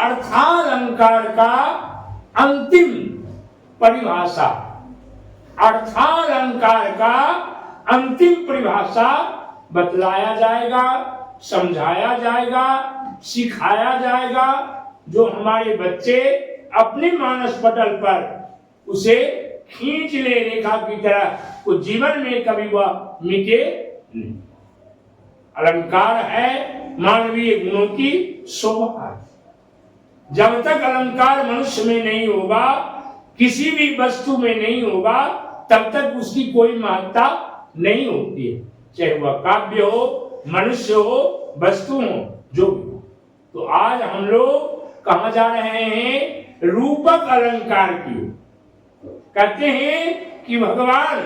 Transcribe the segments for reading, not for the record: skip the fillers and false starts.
अर्थालंकार का अंतिम परिभाषा, अर्थालंकार का अंतिम परिभाषा बतलाया जाएगा, समझाया जाएगा, सिखाया जाएगा, जो हमारे बच्चे अपने मानस पटल पर उसे खींच ले रेखा की तरह, वो जीवन में कभी वह मिटे नहीं। अलंकार है मानवीय गुणों की शोभा। जब तक अलंकार मनुष्य में नहीं होगा, किसी भी वस्तु में नहीं होगा, तब तक उसकी कोई महत्ता नहीं होती है, चाहे वह काव्य हो, मनुष्य हो, वस्तु हो, जो भी हो। तो आज हम लोग कहाँ जा रहे हैं? रूपक अलंकार की। कहते हैं कि भगवान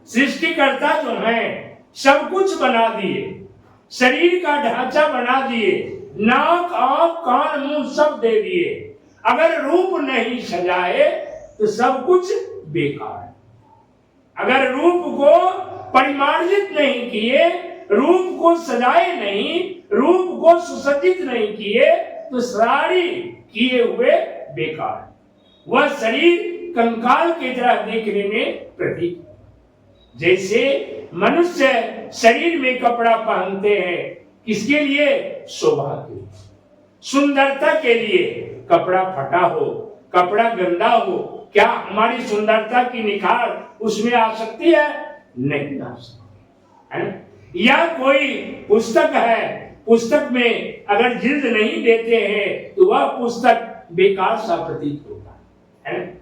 सृष्टिकर्ता जो हैं सब कुछ बना दिए, शरीर का ढांचा बना दिए, नाक, आंख, कान, मुंह सब दे दिए। अगर रूप नहीं सजाए तो सब कुछ बेकार है। अगर रूप को परिमार्जित नहीं किए, रूप को सजाए नहीं, रूप को सुसज्जित नहीं किए, तो सारी किए हुए बेकार है। वह शरीर कंकाल की तरह देखने में प्रतीक। जैसे मनुष्य शरीर में कपड़ा पहनते हैं, किसके लिए? शोभा के लिए, सुंदरता के लिए। कपड़ा फटा हो, कपड़ा गंदा हो, क्या हमारी सुंदरता की निखार उसमें आ सकती है? नहीं आ सकती है। या कोई पुस्तक है, पुस्तक में अगर जिल्द नहीं देते हैं तो वह पुस्तक बेकार सा प्रतीत होता है,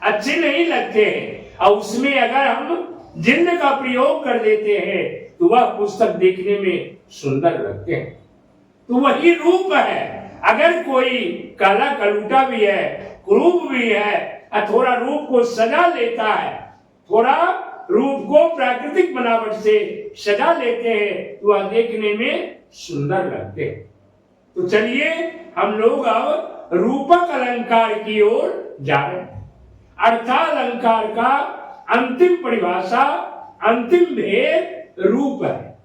अच्छे नहीं लगते हैं। और उसमें अगर हम जिल्द का प्रयोग कर देते हैं तो वह पुस्तक देखने में सुंदर लगते हैं। तो वही रूप है। अगर कोई काला कलूटा भी है, कुरूप भी है, थोड़ा रूप को सजा लेता है, थोड़ा रूप को प्राकृतिक बनावट से सजा लेते हैं, तो वह देखने में सुंदर लगते हैं। तो चलिए हम लोग अब रूपक अलंकार की ओर जा रहे हैं। अर्थालंकार का अंतिम परिभाषा, अंतिम भेद रूप है।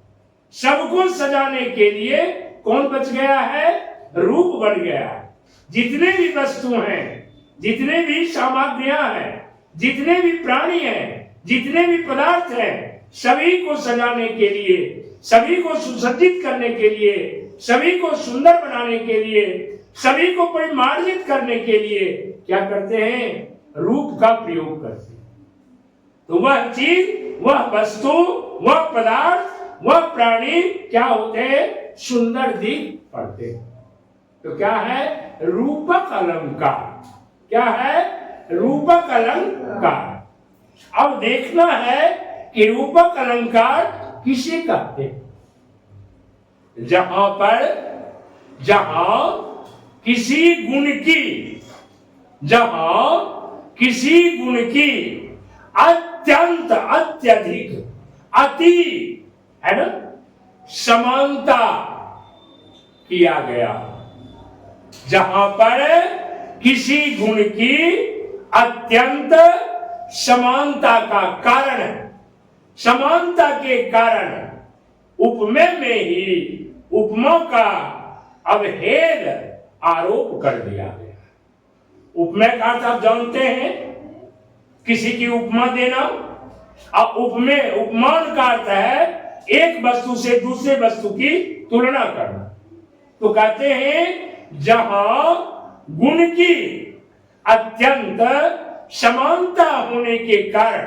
सबको सजाने के लिए कौन बच गया है? रूप बढ़ गया है। जितने भी वस्तु हैं, जितने भी सामग्रियां हैं, जितने भी प्राणी हैं, जितने भी पदार्थ हैं, सभी को सजाने के लिए, सभी को सुसज्जित करने के लिए, सभी को सुंदर बनाने के लिए, सभी को परिमार्जित करने के लिए क्या करते हैं? रूप का प्रयोग करते हैं। तो वह चीज, वह वस्तु, वह पदार्थ, वह प्राणी क्या होते हैं? सुंदर दिख पड़ते हैं। तो क्या है? रूपक अलंकार। क्या है? रूपक अलंकार। अब देखना है कि रूपक अलंकार किसे कहते हैं। जहां किसी गुण की अत्यंत, अत्यधिक, अति, है ना, समानता किया गया। जहां पर किसी गुण की अत्यंत समानता का कारण, समानता के कारण उपमेय में ही उपमा का अभेद आरोप कर दिया गया। उपमेय का अर्थ आप जानते हैं, किसी की उपमा देना। अब उपमेय, उपमान का अर्थ है एक वस्तु से दूसरे वस्तु की तुलना करना। तो कहते हैं जहां गुण की अत्यंत समानता होने के कारण,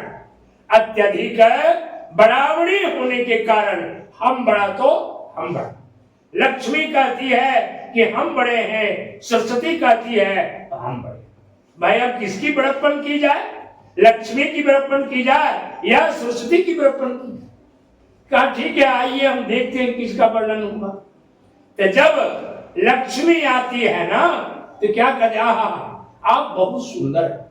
अत्यधिक बराबरी होने के कारण, हम बड़ा तो हम बड़ा। लक्ष्मी कहती है कि हम बड़े हैं, सरस्वती कहती है तो हम बड़े। भाई अब किसकी बड़प्पन की जाए? लक्ष्मी की बड़प्पन की जाए या सरस्वती की बड़प्पन की? कहा ठीक है, आइए हम देखते हैं किसका वर्णन होगा। तो जब लक्ष्मी आती है ना तो क्या कहते? आप बहुत सुंदर है।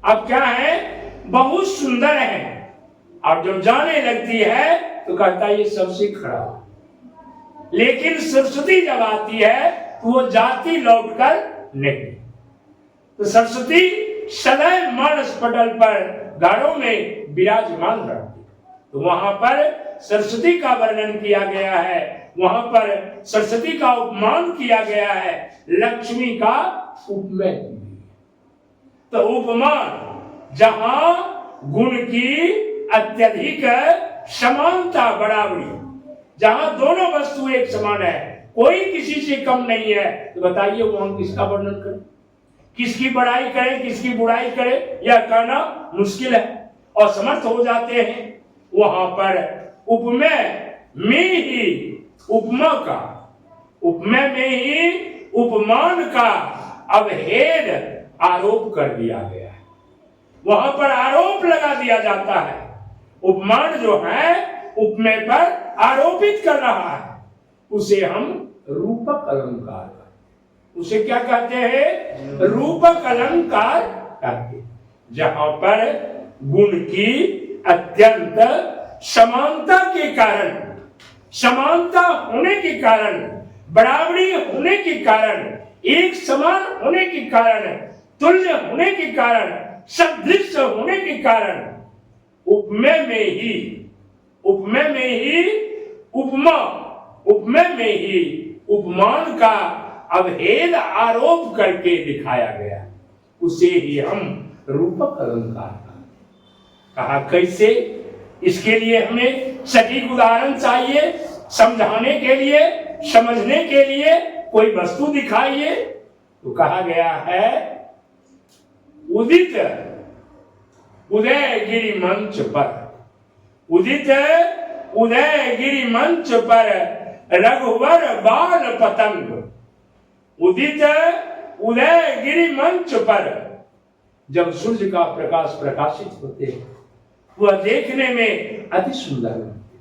आप क्या है? बहुत सुंदर है। अब जब जाने लगती है तो कहता है ये सबसे खराब। लेकिन सरस्वती जब आती है तो वो जाति लौटकर नहीं। तो सरस्वती सदैव मानस पटल पर घरों में विराजमान रहती। तो वहां पर सरस्वती का वर्णन किया गया है, वहां पर सरस्वती का उपमान किया गया है, लक्ष्मी का उपमेय। तो उपमान जहां गुण की अत्यधिक समानता बराबरी, जहां दोनों वस्तु एक समान है, कोई किसी से कम नहीं है, तो बताइए वो हम किसका वर्णन करें, किसकी बड़ाई करें, किसकी बुराई करें, यह कहना मुश्किल है और समर्थ हो जाते हैं। वहां पर उपमेय में ही उपमा का, उपमेय में ही उपमान का अभेद आरोप कर दिया गया है। वहां पर आरोप लगा दिया जाता है। उपमान जो है उपमेय पर आरोपित कर रहा है, उसे हम रूपक अलंकार, उसे क्या कहते हैं, रूपक अलंकार कहते हैं। जहां पर गुण की अत्यंत समानता के कारण, समानता होने के कारण, बराबरी होने के कारण, एक समान होने के कारण, तुल्य होने के कारण, सदृश होने के कारण उपमेय में ही, उपमेय में ही उपमा, उपमेय में ही उपमान का अभेद आरोप करके दिखाया गया, उसे ही हम रूपक अलंकार कहा। कैसे? इसके लिए हमें सटीक उदाहरण चाहिए, समझाने के लिए, समझने के लिए कोई वस्तु दिखाइए। तो कहा गया है उदित उदयगिरि मंच पर, उदित उदयगिरि मंच पर रघुवर बाल पतंग, उदित उदयगिरि मंच पर जब सूर्य का प्रकाश प्रकाशित होते हैं, वह देखने में अति सुंदर लगते,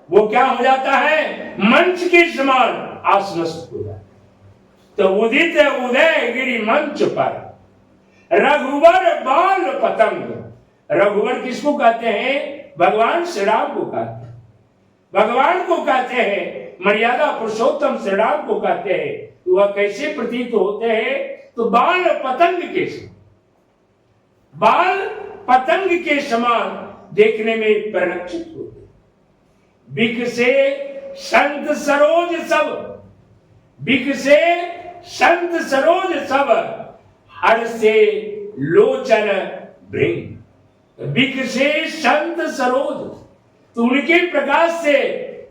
वो क्या हो जाता है, मंच के समान आसनस्त हो जाता है। तो उदित उदयगिरि मंच पर रघुवर बाल पतंग, रघुवर किसको कहते हैं, भगवान श्री राम को कहते हैं, भगवान को कहते हैं, मर्यादा पुरुषोत्तम श्री राम को कहते हैं। तो वह कैसे प्रतीत होते हैं, तो बाल पतंग के समान, बाल पतंग के समान देखने में परिलक्षित होते। बिक से संत सरोज सब, बिक से संत सरोज सब, हर से लोचन भृंग। बिक से संत सरोज, तो उनके प्रकाश से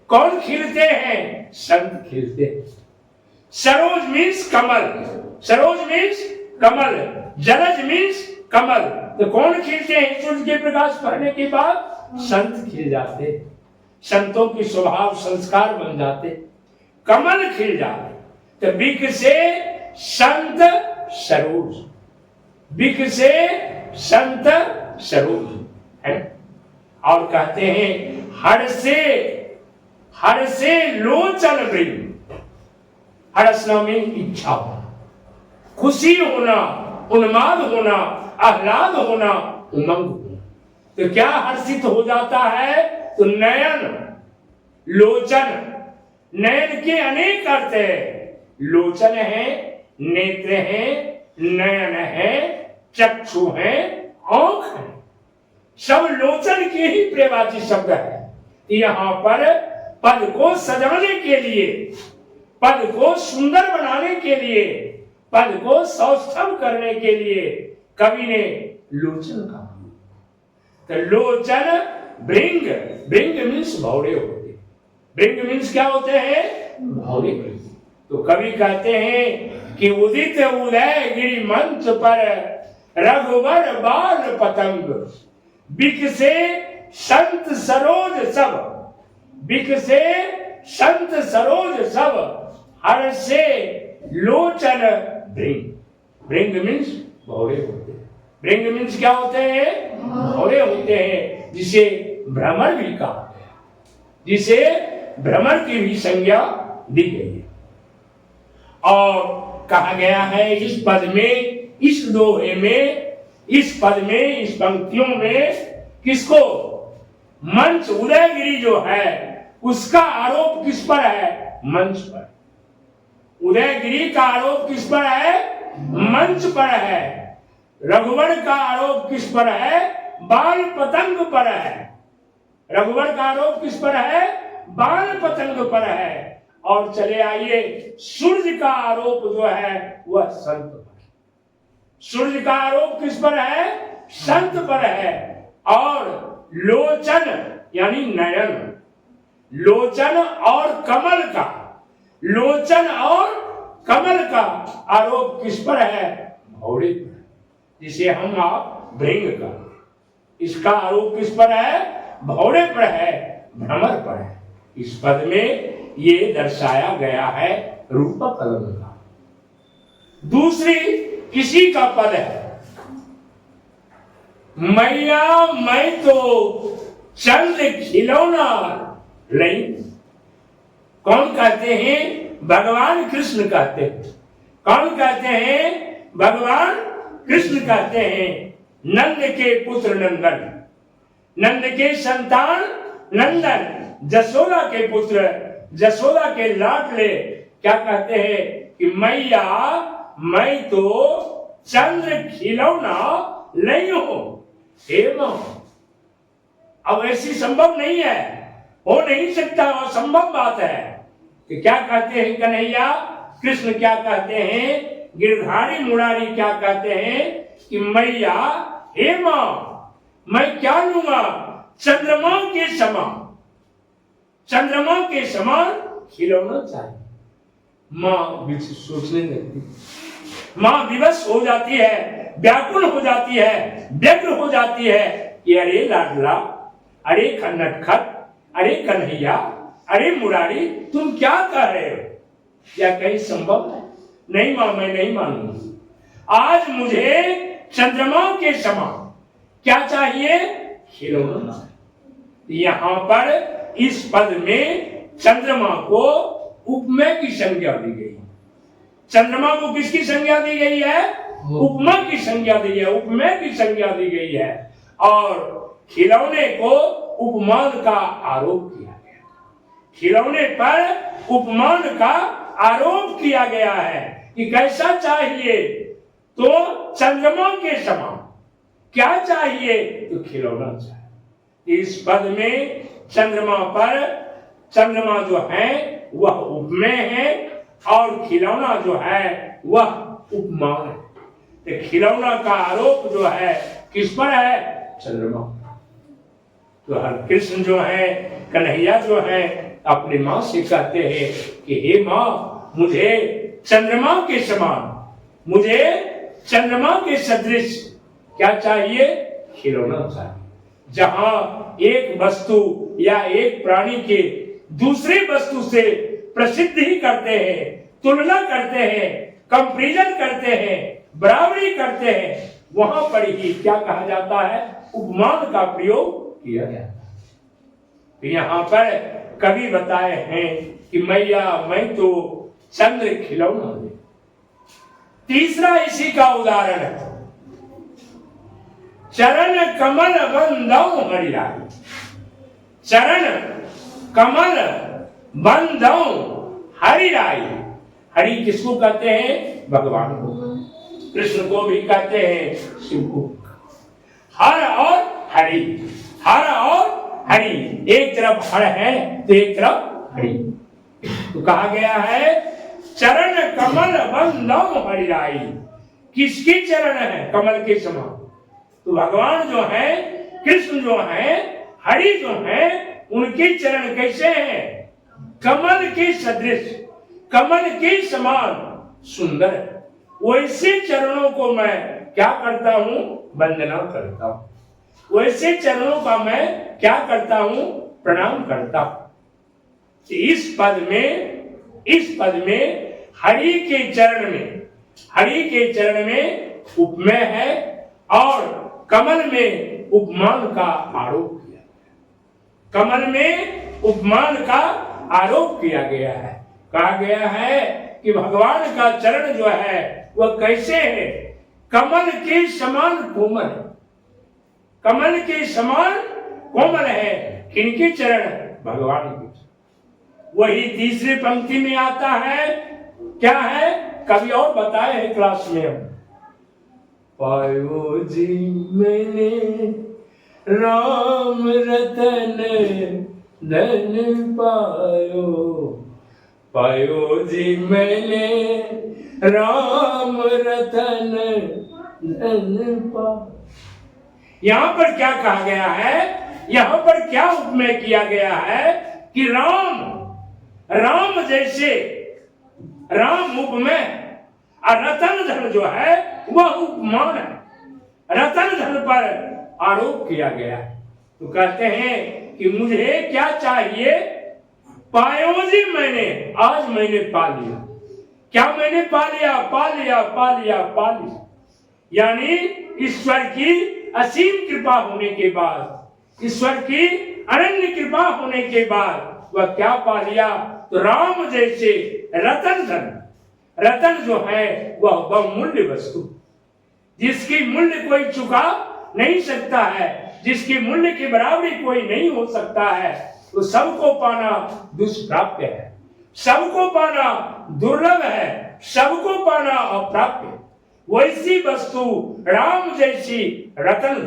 कौन खिलते हैं, संत खिलते हैं। सरोज मीन्स कमल, सरोज मीन्स कमल, जलज मीन्स कमल। तो कौन खिलते हैं सूर्य के प्रकाश पड़ने के बाद, संत खिल जाते, संतों की स्वभाव संस्कार बन जाते, कमल खिल जाते। तो बिक से संत सरोज, बिक से संत सरोज है। और कहते हैं हर से लोचन भृंग, हर्षना में इच्छा होना, खुशी होना, उन्माद होना, आह्लाद होना, उमंग होना। तो क्या हर्षित हो जाता है, तो नयन, लोचन, नयन के अनेक अर्थ है, लोचन है, नेत्र है, नयन है, चक्षु है, आंख है, सब लोचन के ही प्रवाची शब्द है। यहाँ पर पद को सजाने के लिए, पद को सुंदर बनाने के लिए, पद को सौष्ठव करने के लिए कवि ने लोचन कहा। तो लोचन भृंग, भृंग मीन्स भौरे होते, भृंग मीन्स क्या होते हैं, भौरे। तो कवि कहते हैं कि उदित उदयगिरि मंच पर रघुवर बाल पतंग, बिक से संत सरोज सब, बिक से संत सरोज सब, हर से लोचन भृंग। भृंग मीन्स भौरे होते हैं, भृंग मीन्स क्या होते हैं, भौरे होते हैं, जिसे भ्रमर भी कहा गया, जिसे भ्रमर की भी संज्ञा दी गई है। और कहा गया है इस पद में, इस दोहे में, इस पद में, इस पंक्तियों में किसको, मंच उदयगिरि जो है उसका आरोप किस पर है, मंच पर। उदयगिरि का आरोप किस पर है, मंच पर है। रघुवर का आरोप किस पर है, बाल पतंग पर है। रघुवर का आरोप किस पर है? बाण पतंग पर है। और चले आइए, सूर्य का आरोप जो है वह संत पर। सूर्य का आरोप किस पर है? संत पर है। और लोचन यानी नयन, लोचन और कमल का, लोचन और कमल का आरोप किस पर है? भौरे पर, जिसे हम आप भृंग का, इसका आरोप किस पर है? भौरे पर है, भ्रमर पर है। इस पद में ये दर्शाया गया है रूपक अलंकार का। दूसरी इसी का पद है, मैया मैं तो चंद खिलौना नहीं। कौन कहते हैं? भगवान कृष्ण कहते हैं। कौन कहते हैं? भगवान कृष्ण कहते हैं। नंद के पुत्र नंदन, नंद के संतान नंदन, जसोदा के पुत्र, जसोदा के लाडले क्या कहते हैं कि मैया मैं तो चंद्र खिलौना नहीं हूं। हे मां, अब ऐसी संभव नहीं है, हो नहीं सकता, वो संभव बात है कि क्या कहते हैं कन्हैया कृष्ण, क्या कहते हैं गिरधारी मुरारी, क्या कहते हैं कि मैया हे मां मैं क्या लूंगा? चंद्रमा के समान, चंद्रमा के समान खिलौना चाहिए। मां सोचने लगती, मां विवश हो जाती है, व्याकुल हो जाती है, व्यग्र हो जाती है कि अरे लाडला, अरे नटखट, अरे कन्हैया, अरे मुरारी, तुम क्या कह रहे हो? क्या कहीं संभव है? नहीं मां, मैं नहीं मानूंगी। आज मुझे चंद्रमा के समान क्या चाहिए? खिलौना। यहां पर इस पद में चंद्रमा को उपमेय की संज्ञा दी गई। चंद्रमा को किसकी संज्ञा दी गई है? उपमा की संज्ञा दी है, उपमेय की संज्ञा दी गई है। और खिलौने को उपमान का आरोप किया गया, खिलौने पर उपमान का आरोप किया गया है कि कैसा चाहिए? तो चंद्रमा के समान। क्या चाहिए? तो खिलौना चाहिए। इस पद में चंद्रमा पर, चंद्रमा जो है वह उपमेय है और खिलौना जो है वह उपमान है। तो खिलौना का आरोप जो है किस पर है? चंद्रमा। तो हर कृष्ण जो है, कन्हैया जो है, अपनी मां से कहते हैं कि हे मां मुझे चंद्रमा के समान, मुझे चंद्रमा के सदृश क्या चाहिए? खिलौना चाहिए। जहां एक वस्तु या एक प्राणी के दूसरी वस्तु से प्रसिद्धि करते हैं, तुलना करते हैं, कंपैरिजन करते हैं, बराबरी करते हैं, वहां पर ही क्या कहा जाता है? उपमान का प्रयोग किया जाता है। यहां पर कवि बताए हैं कि मैया मैं तो चंद्र खिलौना दे। तीसरा इसी का उदाहरण है, चरण कमल बंदौ हरिराई। चरण कमल बंदौ हरिराई। हरि किसको कहते हैं? भगवान को। कृष्ण को भी कहते हैं, शिव को। हर और हरि, हर और हरि, एक तरफ हर है तो एक तरफ हरि। तो कहा गया है चरण कमल बंदौ हरिराई। किसकी चरण है? कमल के समान। तो भगवान जो है, कृष्ण जो है, हरि जो है, उनके चरण कैसे हैं? कमल के सदृश, कमल के समान सुंदर है। वैसे चरणों को मैं क्या करता हूं? वंदना करता हूं। वैसे चरणों का मैं क्या करता हूं? प्रणाम करता हूं। इस पद में हरि के चरण में, हरि के चरण में उपमेय है और कमल में उपमान का आरोप किया गया। कमल में उपमान का आरोप किया गया है। कहा गया है कि भगवान का चरण जो है वह कैसे है? कमल के समान कोमल है। कमल के समान कोमल है। किनके चरण? भगवान के। वही तीसरी पंक्ति में आता है, क्या है? कभी और बताए हैं क्लास में हम, पायो जी मैंने राम रतन धन पायो, पायो जी मैंने राम रतन धन पायो। यहाँ पर क्या कहा गया है, यहाँ पर क्या उपमेय किया गया है कि राम जैसे राम उपमेय और रतन धन जो है वह उपमान है, रतन धन पर आरोप किया गया। तो कहते हैं कि मुझे क्या चाहिए, पायो जी मैंने, आज मैंने पा लिया। क्या मैंने पा लिया? पा लिया, पा लिया, पा लिया। यानी ईश्वर की असीम कृपा होने के बाद, ईश्वर की अनन्य कृपा होने के बाद वह क्या पा लिया? तो राम जैसे रतन धन, रतन जो है वह बहुमूल्य वस्तु, जिसकी मूल्य कोई चुका नहीं सकता है, जिसकी मूल्य की बराबरी कोई नहीं हो सकता है, तो सबको पाना दुष्प्राप्य है, सबको पाना दुर्लभ है, सबको पाना अप्राप्य। वैसी वस्तु राम जैसी रतन,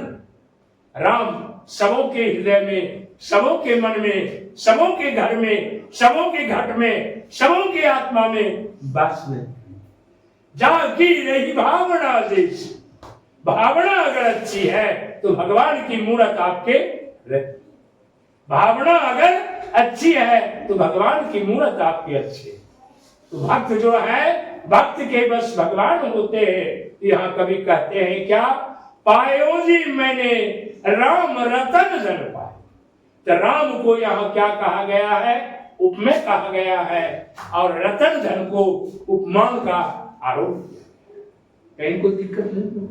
राम सबों के हृदय में, सबों के मन में, सबों के घर में, सबों के घट में, सबों की आत्मा में बस में जाकी रही भावना जैसी। भावना अगर अच्छी है तो भगवान की मूर्त आपके, भावना अगर अच्छी है तो भगवान की मूर्त आपकी अच्छी है। तो भक्त जो है, भक्त के बस भगवान होते हैं। यहाँ कभी कहते हैं क्या, पायो जी मैंने राम रतन धन पाए। तो राम को यहाँ क्या कहा गया है? उपमेय कहा गया है, और रतन धन को उपमान का आरोप किया। कहीं कोई दिक्कत नहीं।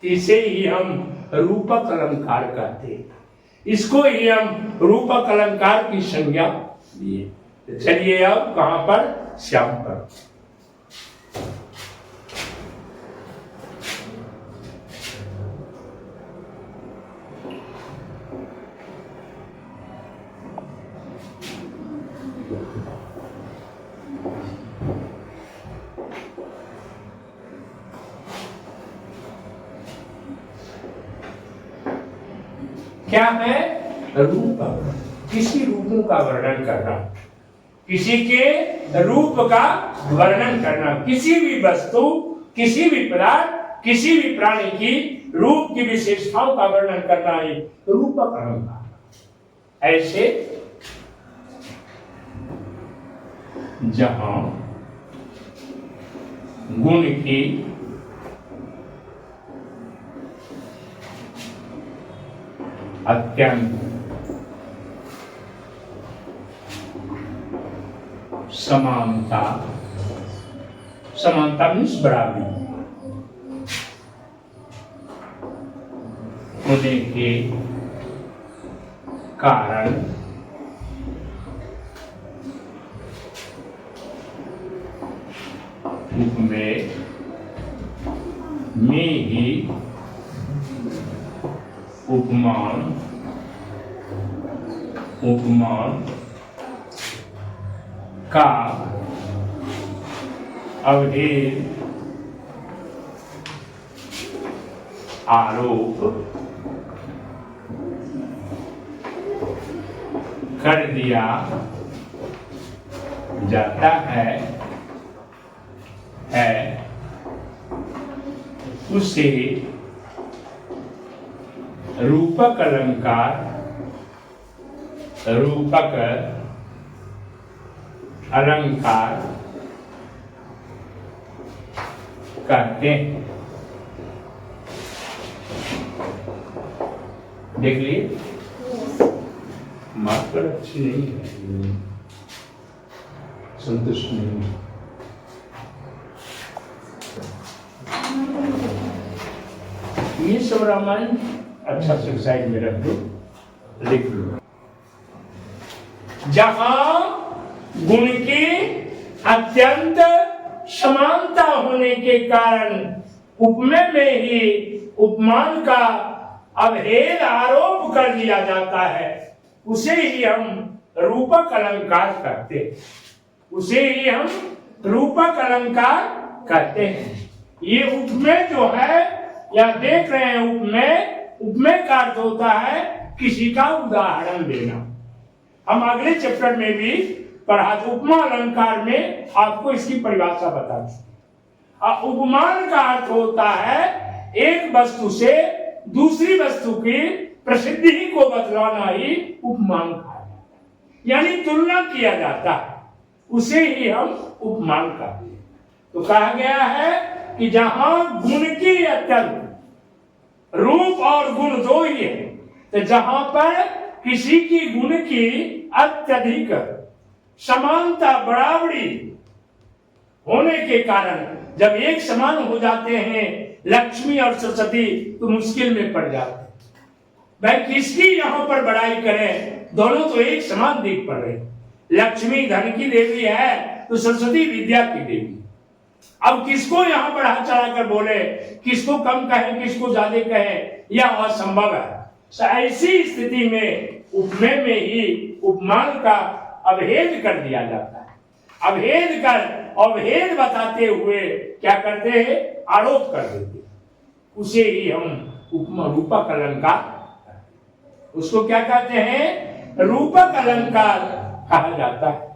इसे ही हम रूपक अलंकार कहते हैं, इसको ही हम रूपक अलंकार की संज्ञा दिए। चलिए अब कहां पर? श्याम पर। क्या है? रूपक, किसी रूपों का वर्णन करना, किसी के रूप का वर्णन करना, किसी भी वस्तु, किसी भी पदार्थ, किसी भी प्राणी की रूप की विशेषताओं का वर्णन करना ही रूपक अलंकार। ऐसे जहां गुण की अत्यंत समानता, समानता मीन्स बराबरी होने के कारण उपमेय में ही उपमान का अवहेल आरोप कर दिया जाता है उसे रूपक अलंकार, रूपक अलंकार कहते हैं। देख लिए, मात्र अच्छी नहीं है, संतुष्ट नहीं है। ये सब रामायण अच्छा से साइड में रख दो, लिख लो। जहां गुण की अत्यंत समानता होने के कारण उपमेय में ही उपमान का अभेद आरोप कर दिया जाता है, उसे ही हम रूपक अलंकार कहते हैं, उसे ही हम रूपक अलंकार कहते हैं। ये उपमेय जो है, या देख रहे हैं उपमेय, उपमेय का अर्थ होता है किसी का उदाहरण देना। हम अगले चैप्टर में भी पढ़ा, उपमा अलंकार में आपको इसकी परिभाषा बता दी। उपमान का अर्थ होता है एक वस्तु से दूसरी वस्तु की प्रसिद्धि को बतलाना ही उपमान कहा जाता है, यानी तुलना किया जाता है, उसे ही हम उपमान कहते हैं। तो कहा गया है कि जहां गुण की अत्यंत, रूप और गुण दो ही है, तो जहां पर किसी की गुण की अत्यधिक समानता बराबरी होने के कारण जब एक समान हो जाते हैं लक्ष्मी और सरस्वती, तो मुश्किल में पड़ जाते हैं। भाई किसकी यहाँ पर बड़ाई करें, दोनों तो एक समान दिख पड़ रहे। लक्ष्मी धन की देवी है तो सरस्वती विद्या की देवी। अब किसको यहाँ पर हाथ चढ़ाकर बोले, किसको कम कहें किसको ज्यादा कहें, यह असंभव है। ऐसी स्थिति में उपमेय में ही उपमान का अभेद कर दिया जाता है। अभेद कर अभेद बताते हुए क्या करते हैं, आरोप कर देते, उसे ही हम उपमा रूपक अलंकार, उसको क्या कहते हैं, रूपक अलंकार कहा जाता है।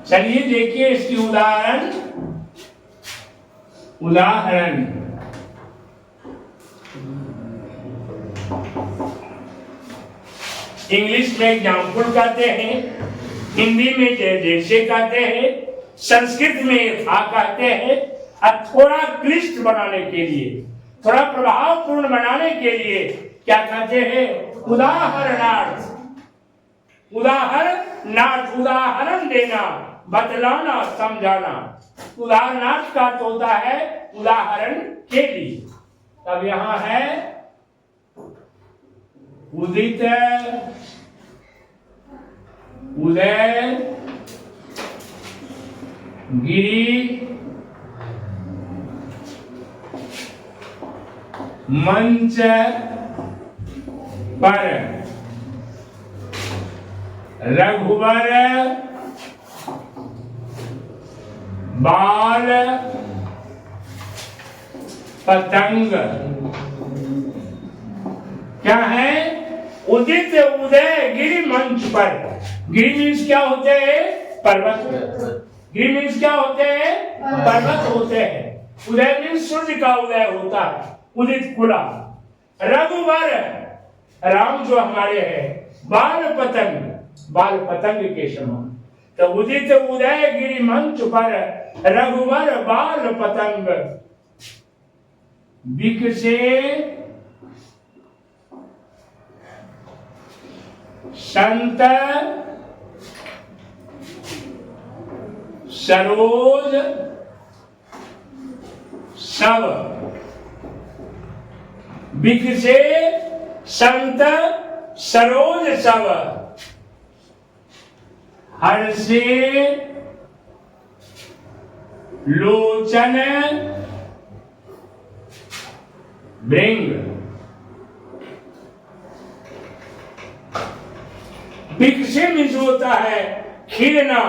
चलिए देखिए इसकी उदाहरण इंग्लिश में एग्जाम्पल कहते हैं, हिंदी में जैसे कहते हैं, संस्कृत में था कहते हैं। अब थोड़ा क्लिष्ट बनाने के लिए, थोड़ा प्रभावपूर्ण बनाने के लिए क्या कहते हैं, उदाहरणार्थ। उदाहरण देना, बतलाना, समझाना। उदाहरणार्थ का अर्थ होता है उदाहरण के लिए। तब यहां है उदित, उदय, गिरी, मंच पर, रघुवर, बाल, पतंग। क्या है, उदित, उदय, गिरि, मंच पर। गिरि मीन्स क्या होते हैं, पर्वत। गिरि मीन्स क्या होते हैं, पर्वत होते हैं। उदय मीन्स सूर्य का उदय होता है, उदित खुला। रघुवर, राम जो हमारे हैं। बाल पतंग, बाल पतंग के समान। तो उदित, उदय, गिरि, मंच पर, रघुवर, बाल पतंग। विकसे, संत, सरोज, सब। विकसे, संत, सरोज, सब। हर्षे, लोचन, भृंग। विकसे मीन्स होता है खिलना,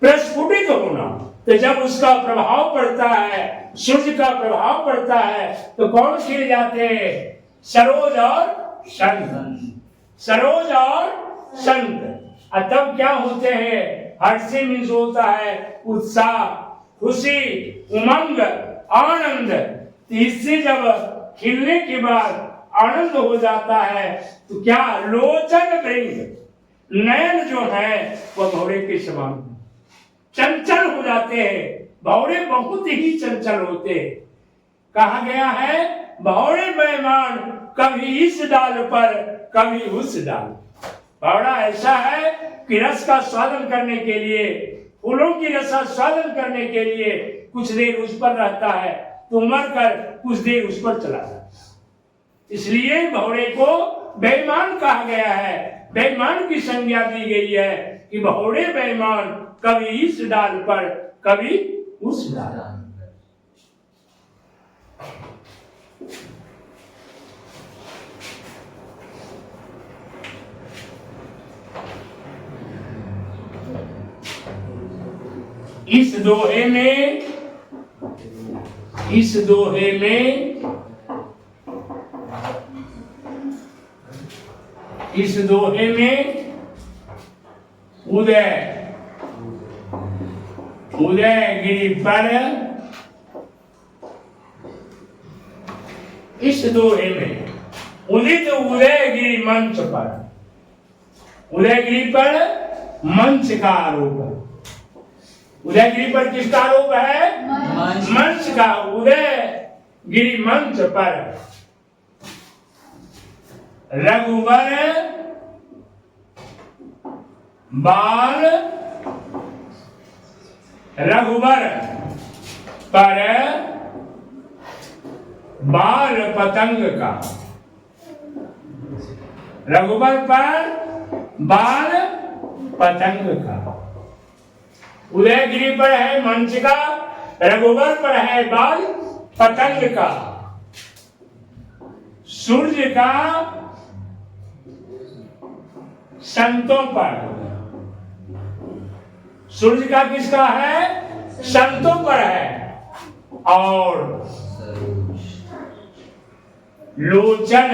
प्रस्फुटित होना। तो जब उसका प्रभाव पड़ता है, सूर्य का प्रभाव पड़ता है, तो कौन खिल जाते हैं, सरोज और संत। सरोज और संत। तब क्या होते हैं, हर्षे मीन्स होता है उत्साह, खुशी, उमंग, आनंद। इससे जब खिलने के बाद आनंद हो जाता है तो क्या, लोचन, भृंग, नयन जो है वह भौरे के समान चंचल हो जाते हैं। भौरे बहुत ही चंचल होते हैं। कहा गया है, भौरे बेईमान कभी इस डाल पर कभी उस डाल। भौरा ऐसा है कि रस का स्वादन करने के लिए, फूलों की रसा स्वादन करने के लिए कुछ देर उस पर रहता है, तो मर कर कुछ देर उस पर चला जाता है। इसलिए भौरे को बेईमान कहा गया है। बेईमान की संज्ञा दी गई है कि भौरे बेईमान कभी इस डाल पर कभी उस डाल। इस दोहे में उदयगिरि पर, इस दोहे में उदित उदयगिरि मंच पर, उदयगिरि पर मंच का आरोप है। उदयगिरि पर किसका आरोप है? मंच का। उदयगिरि मंच पर रघुवर बाल, रघुवर पर बाल पतंग का, रघुवर पर बाल पतंग का। उदयगिरि पर है मंच का, रघुवर पर है बाल पतंग का। सूर्य का संतों पर, सूर्य का किसका है? संतों पर है। और लोचन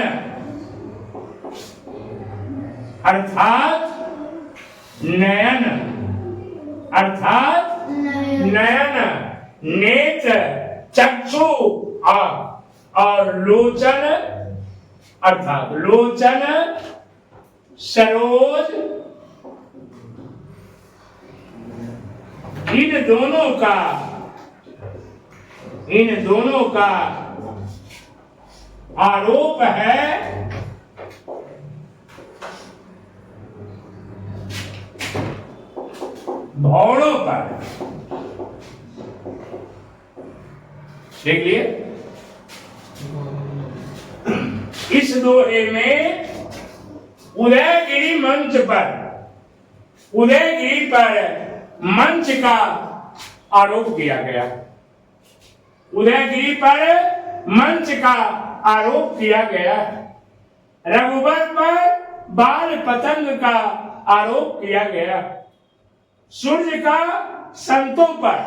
अर्थात नयन, अर्थात नयन, नेत्र, चक्षु और लोचन अर्थात लोचन, सरोज, इन दोनों का आरोप है भौरों पर। देख लिए, इस दोहे में उदयगिरि मंच पर, उदयगिरि पर मंच का आरोप किया गया। उदयगिरि पर मंच का आरोप किया गया। रघुवर पर बाल पतंग का आरोप किया गया। सूर्य का संतों पर,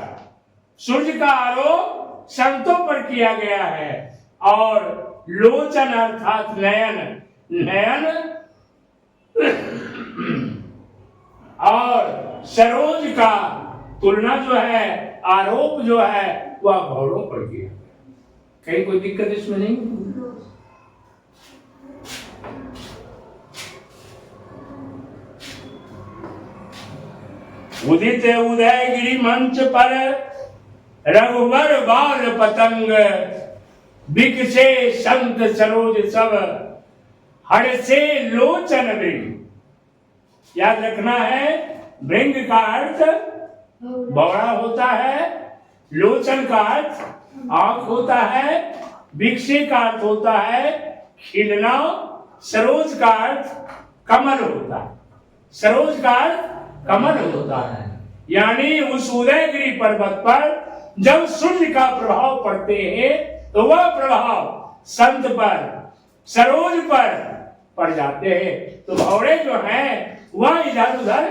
सूर्य का आरोप संतों पर किया गया है। और लोचन अर्थात नयन, नयन और सरोज का तुलना जो है, आरोप जो है वह भौरों पर किया। कहीं कोई दिक्कत इसमें नहीं? उदित उदयगिरि मंच पर रघुवर बाल पतंग, बिकसे संत सरोज सब, हर्षे लोचन भृंग। याद रखना है, भृंग का अर्थ बौड़ा होता है, लोचन का अर्थ आंख होता है, बिकसे का अर्थ होता है खिलना, सरोज का अर्थ कमल होता है, सरोज का अर्थ कमल होता है। यानी उस उदयगिरि पर्वत पर जब सूर्य का प्रभाव पड़ते हैं तो वह प्रभाव संत पर, सरोज पर पड़ जाते हैं। तो भौरे जो हैं वह इधर उधर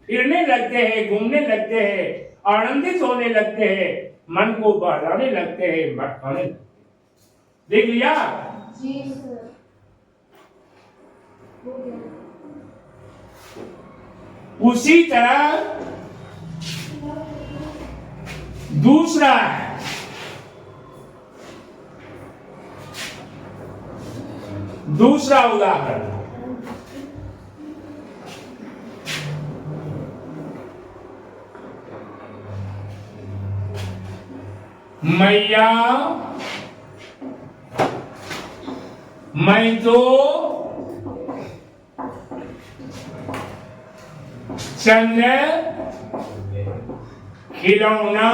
फिरने लगते हैं, घूमने लगते हैं, आनंदित होने लगते हैं, मन को बहलाने लगते हैं, भटकाने लगते हैं। देख लिया? जी सर। उसी तरह दूसरा है, दूसरा उदाहरण मैया मैं तो चंद्र खिलौना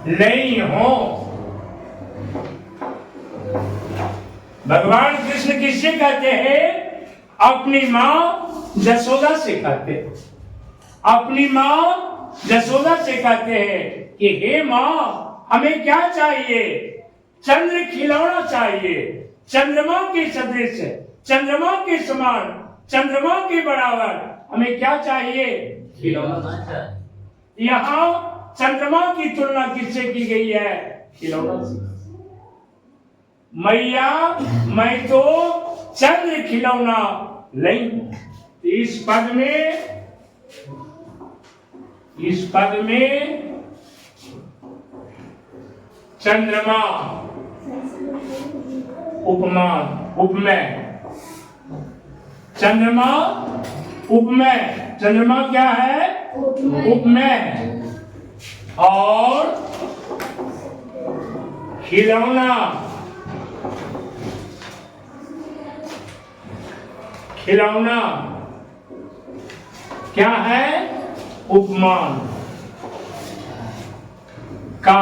नहीं हो। भगवान कृष्ण किससे कहते हैं? अपनी मां यशोदा से कहते हैं। अपनी मां यशोदा से कहते हैं कि हे मां, हमें क्या चाहिए? चंद्र खिलौना चाहिए, चंद्रमा के सदृश, चंद्रमा के समान, चंद्रमा के बराबर हमें क्या चाहिए? खिलौना। यहाँ चंद्रमा की तुलना किससे की गई है? खिलौना से। मैया मैं तो चंद्र खिलौना नहीं। इस पद में चंद्रमा उपमान उपमेय। चंद्रमा उपमेय। चंद्रमा क्या है? उपमेय। और खिलौना क्या है? उपमान का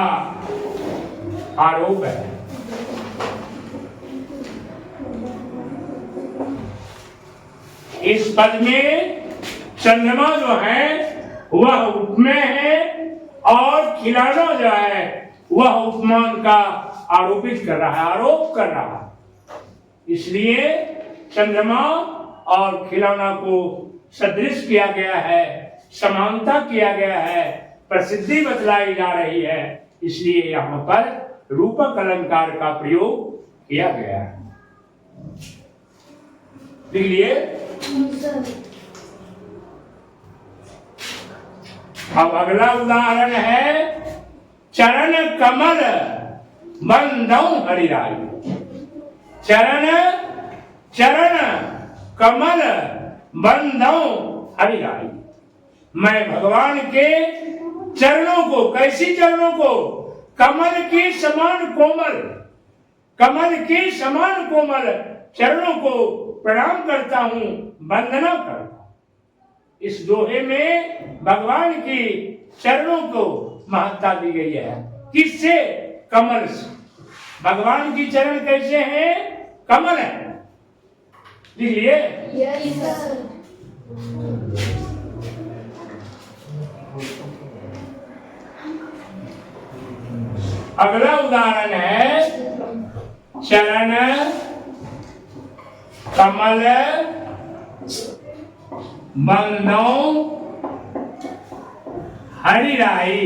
आरोप है। इस पद में चंद्रमा जो है वह उपमेय है और खिलौना जो है वह उपमान का आरोप कर रहा है। इसलिए चंद्रमा और खिलौना को सदृश किया गया है, समानता किया गया है, प्रसिद्धि बतलाई जा रही है। इसलिए यहाँ पर रूपक अलंकार का प्रयोग किया गया है। देखिए अब अगला उदाहरण है चरण कमल बंदौ हरिराई। चरण कमल बंदौ हरिराई। मैं भगवान के चरणों को, कैसी चरणों को? कमल के समान कोमल चरणों को प्रणाम करता हूं, वंदना करता हूं। इस दोहे में भगवान की चरणों को महत्ता दी गई है। किससे? कमल से। भगवान की चरण कैसे हैं? कमल है। लिखिए। अगला उदाहरण है चरण कमल बंदौ हरिराई।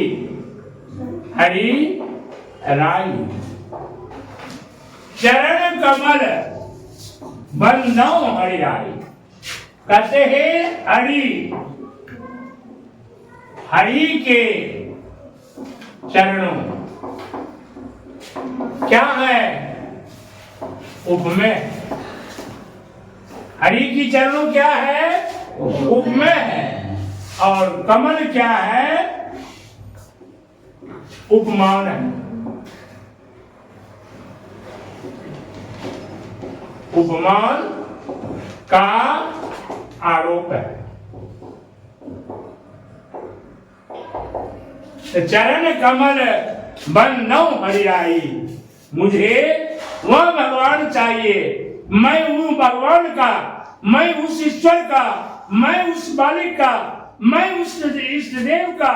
चरण कमल बंदौ हरिराई। कहते हैं हरि के चरणों क्या है? उपमेय। हरि की चरणों क्या है? उपमेय है। और कमल क्या है? उपमान है। उपमान का आरोप है। चरण कमल बंदौ हरिराई। मुझे वह भगवान चाहिए, मैं हूं भगवान का, मैं उस ईश्वर का, मैं उस मालिक का, मैं उस इष्ट देव का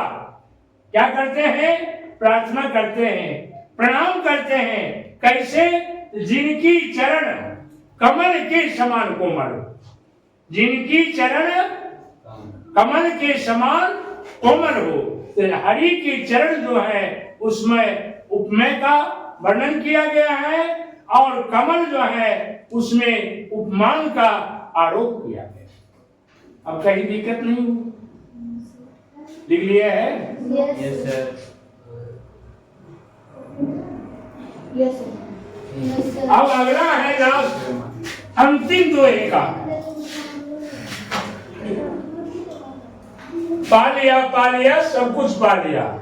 क्या करते हैं? प्रार्थना करते हैं, प्रणाम करते हैं। कैसे? जिनकी चरण कमल के समान कोमल। जिनकी चरण कमल के समान कोमल हो। तो हरि की चरण जो है उसमें उपमेय का वर्णन किया गया है और कमल जो है उसमें उपमान का आरोप किया गया। अब कहीं दिक्कत नहीं हो? लिख लिया है? Yes sir. अब अगला है लास्ट अंतिम दोहे का। पा लिया सब कुछ पा लिया।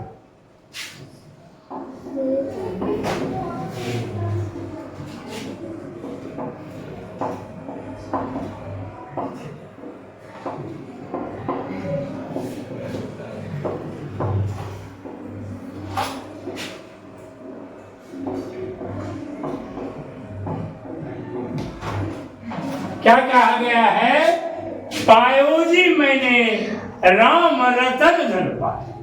क्या कहा गया है? पायो जी मैंने राम रतन धन पाया।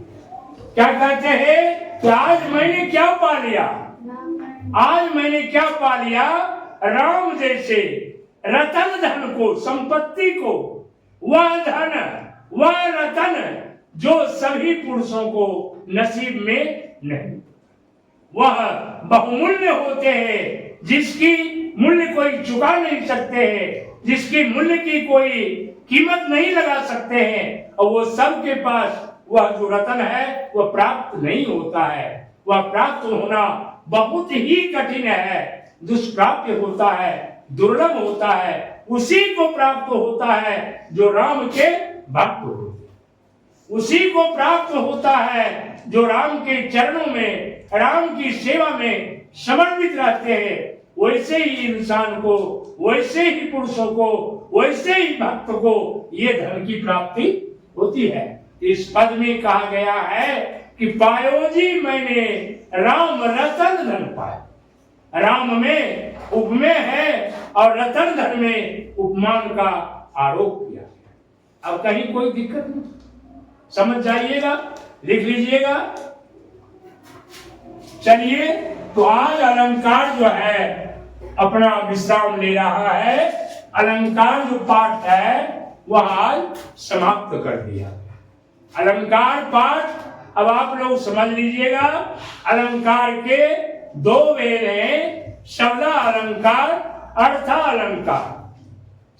क्या कहते हैं कि आज मैंने क्या पा लिया? आज मैंने क्या पा लिया? राम जैसे रतन धन को, संपत्ति को, वह धन, वह रतन जो सभी पुरुषों को नसीब में नहीं। वह बहुमूल्य होते हैं, जिसकी मूल्य कोई चुका नहीं सकते हैं, जिसकी मूल्य की कोई कीमत नहीं लगा सकते हैं, और वो सबके पास वह जो रतन है वह प्राप्त नहीं होता है। वह प्राप्त होना बहुत ही कठिन है, दुष्प्राप्य होता है, दुर्लभ होता है। उसी को प्राप्त होता है जो राम के भक्त होते हैं, उसी को प्राप्त होता है जो राम के चरणों में, राम की सेवा में समर्पित रहते हैं। वैसे ही इंसान को, वैसे ही पुरुषों को, वैसे ही भक्त को ये धन की प्राप्ति होती है। इस पद में कहा गया है कि पायो जी मैंने राम रतन धन पाया। राम में उपमेय है और रतन धन में उपमान का आरोप किया गया। अब कहीं कोई दिक्कत नहीं, समझ जाइएगा, लिख लीजिएगा। चलिए, तो आज अलंकार जो है अपना विश्राम ले रहा है। अलंकार जो पाठ है वह आज समाप्त कर दिया। अलंकार पाठ अब आप लोग समझ लीजिएगा। अलंकार के दो वेद हैं, शब्दा अलंकार, अर्था अलंकार।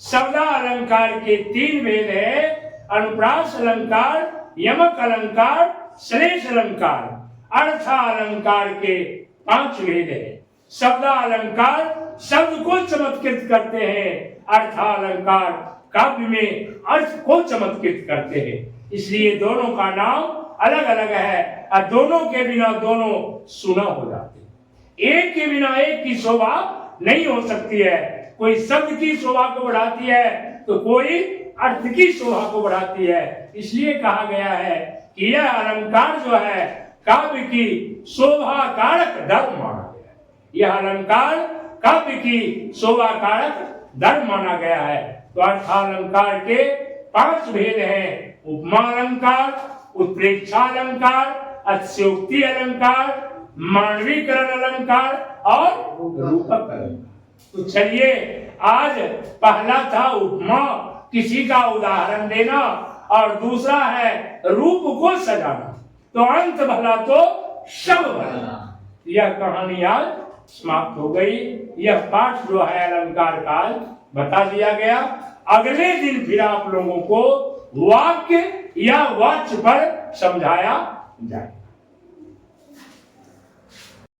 शब्दा अलंकार के तीन वेद हैं, अनुप्रास अलंकार, यमक अलंकार, श्लेष अलंकार। अर्था अलंकार के 5 वेद हैं। शब्दा अलंकार शब्द को चमत्कृत करते हैं, अर्था अलंकार काव्य में अर्थ को चमत्कृत करते हैं। इसलिए दोनों का नाम अलग अलग है और दोनों के बिना दोनों सुना हो जाते हैं। एक के बिना एक की शोभा नहीं हो सकती है। कोई शब्द की शोभा को बढ़ाती है तो कोई अर्थ की शोभा को बढ़ाती है। इसलिए कहा गया है कि यह अलंकार जो है काव्य की शोभा कारक धर्म माना गया है। यह अलंकार काव्य की शोभा कारक धर्म माना गया है। तो अर्थालंकार के 5 भेद हैं, उपमा अलंकार, उत्प्रेक्षा अलंकार, अतिशयोक्ति अलंकार, मानवीकरण अलंकार और रूपक अलंकार। तो चलिए, आज पहला था उपमा, किसी का उदाहरण देना, और दूसरा है रूप को सजाना। तो अंत भला तो सब भला। यह कहानी आज समाप्त हो गई। यह पाठ जो है अलंकार का बता दिया गया। अगले दिन फिर आप लोगों को वाक्य या वाच्य पर समझाया जाए।